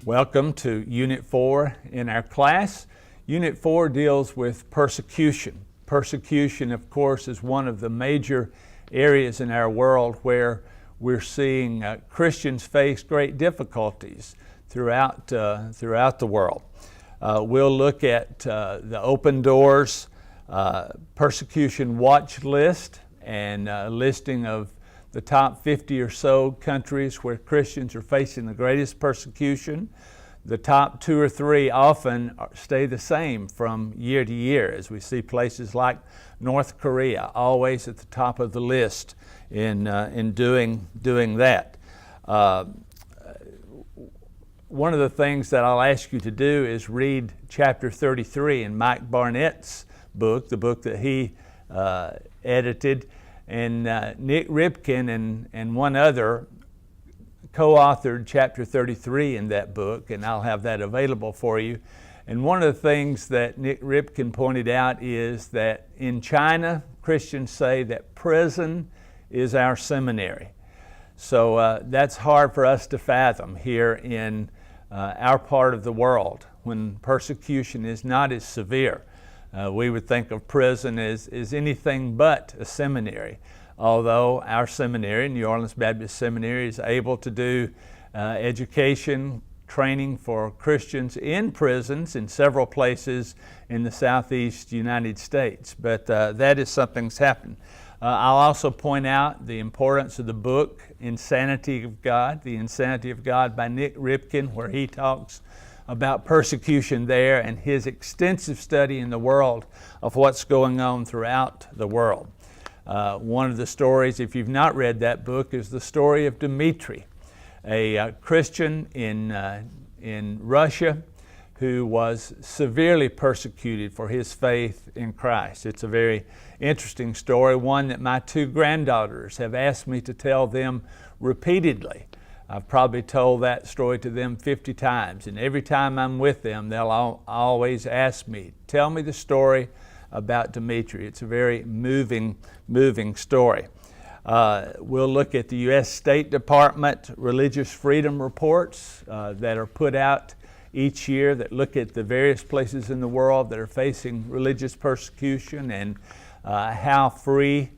Welcome to Unit 4 in our class. Unit 4 deals with persecution. Persecution, of course, is one of the major areas in our world where we're seeing Christians face great difficulties throughout the world. We'll look at the Open Doors persecution watch list and a listing of the top 50 or so countries where Christians are facing the greatest persecution. The top 2 or 3 often stay the same from year to year, as we see places like North Korea always at the top of the list in doing that. One of the things that I'll ask you to do is read chapter 33 in Mike Barnett's book, the book that he edited. And Nick Ripken and one other co-authored chapter 33 in that book, and I'll have that available for you. And one of the things that Nick Ripken pointed out is that in China, Christians say that prison is our seminary. So that's hard for us to fathom here in our part of the world when persecution is not as severe. We would think of prison as anything but a seminary, although our seminary, New Orleans Baptist Seminary, is able to do education, training for Christians in prisons in several places in the southeast United States. But that is something that's happened. I'll also point out the importance of the book, Insanity of God, The Insanity of God by Nick Ripken, where he talks about persecution there and his extensive study in the world of what's going on throughout the world. One of the stories, if you've not read that book, is the story of Dmitri, a Christian in Russia who was severely persecuted for his faith in Christ. It's a very interesting story, one that my 2 granddaughters have asked me to tell them repeatedly. I've probably told that story to them 50 times, and every time I'm with them, they'll always ask me, tell me the story about Dmitri. It's a very moving story. We'll look at the U.S. State Department religious freedom reports that are put out each year that look at the various places in the world that are facing religious persecution and how free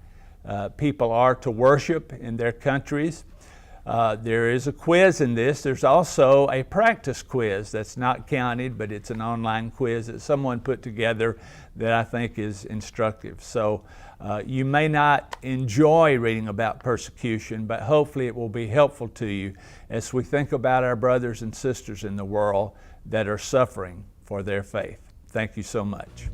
people are to worship in their countries. There is a quiz in this. There's also a practice quiz that's not counted, but it's an online quiz that someone put together that I think is instructive. So you may not enjoy reading about persecution, but hopefully it will be helpful to you as we think about our brothers and sisters in the world that are suffering for their faith. Thank you so much.